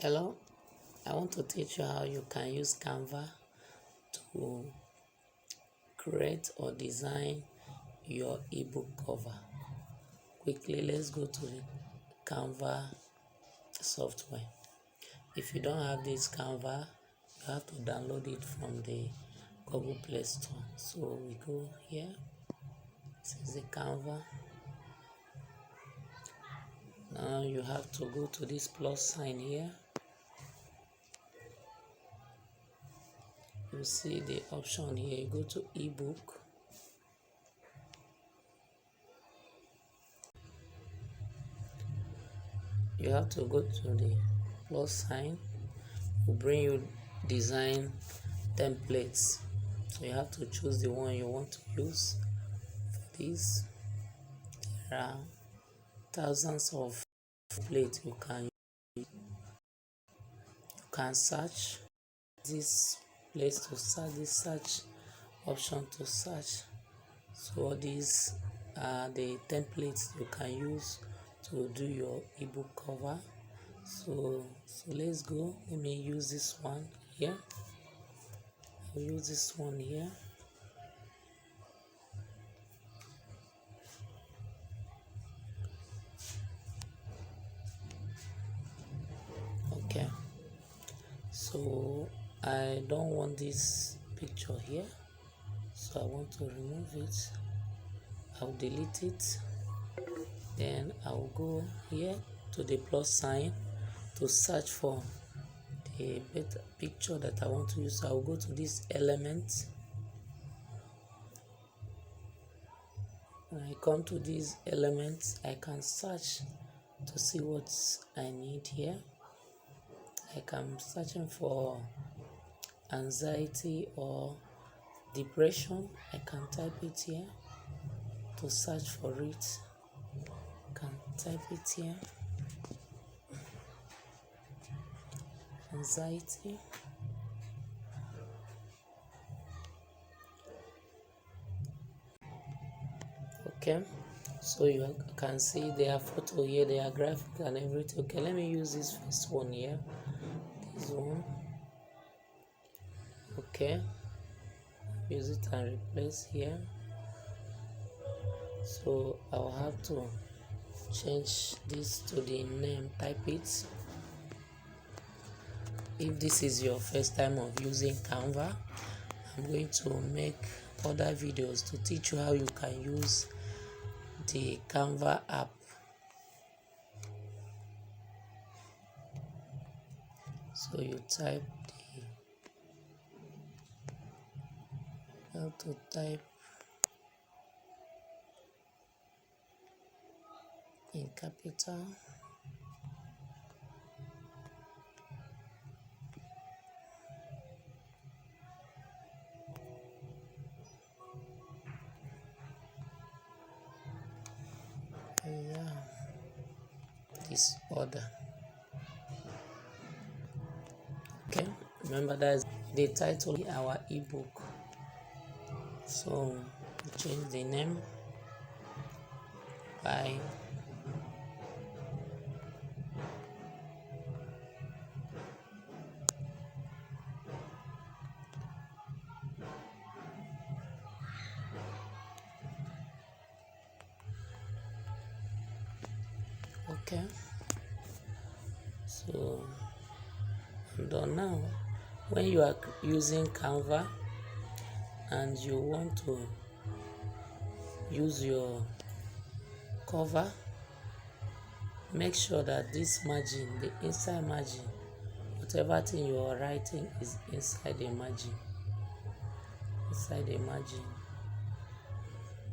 Hello, I want to teach you how you can use Canva to create or design your ebook cover. Quickly, let's go to the Canva software. If you don't have this Canva, you have to download it from the Google Play Store. So we go here. This is the Canva. Now you have to go to this plus sign here. You see the option here. You go to ebook. You have to go to the plus sign. Will bring you design templates. So you have to choose the one you want to use. For this, there are thousands of templates you can search. This place to search, this search option to search. So all these are the templates you can use to do your ebook cover. So let's go. Let me use this one here. I'll use this one here. Okay. So I don't want this picture here. So I want to remove it. I'll delete it. Then I'll go here to the plus sign to search for the better picture that I want to use. So I'll go to this element. When I come to these elements, I can search to see what I need here. Like I'm searching for anxiety or depression. I can type it here to search for it. I can type it here. Anxiety. Okay, so you can see there are photo here, there are graphics and everything. Okay, let me use this first one here. This one. Okay, use it and replace here. So I'll have to change this to the name, type it. If this is your first time of using Canva, I'm going to make other videos to teach you how you can use the Canva app. So you type how to type in capital. Yeah, this order. Okay, remember that is the title of our ebook. So change the name by okay. So I'm done now. When you are using Canva and you want to use your cover, make sure that this margin, the inside margin, whatever thing you are writing is inside the margin. Inside the margin,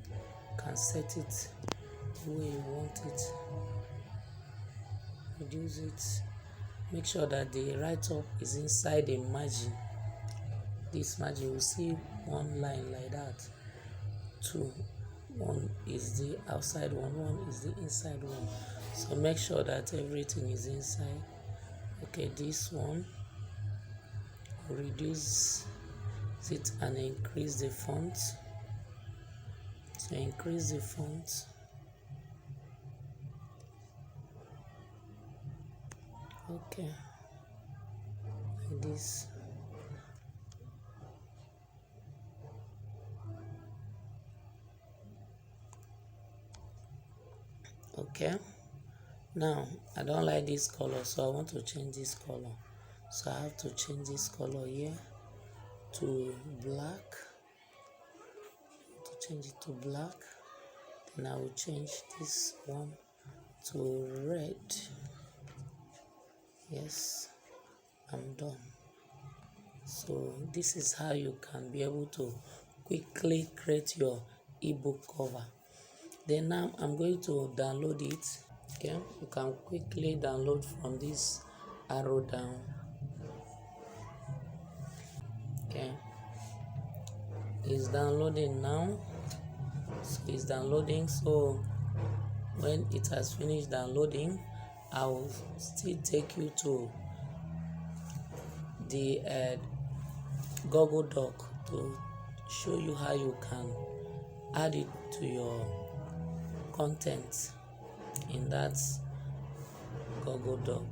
you can set it the way you want it. Reduce it. Make sure that the write-up is inside the margin. This margin, you will see one line like that. Two. One is the outside one is the inside one. So make sure that everything is inside. Okay, this one, reduce it and increase the font. So increase the font. Okay. this. Okay, now I don't like this color, so I want to change this color. So I have to change this color here to black, to change it to black. Then I will change this one to red. Yes, I'm done. So this is how you can be able to quickly create your ebook cover. Then now I'm going to download it. Okay, you can quickly download from this arrow down. Okay, it's downloading now. So it's downloading. So when it has finished downloading, I will still take you to the Google Doc to show you how you can add it to your content in that Google Doc.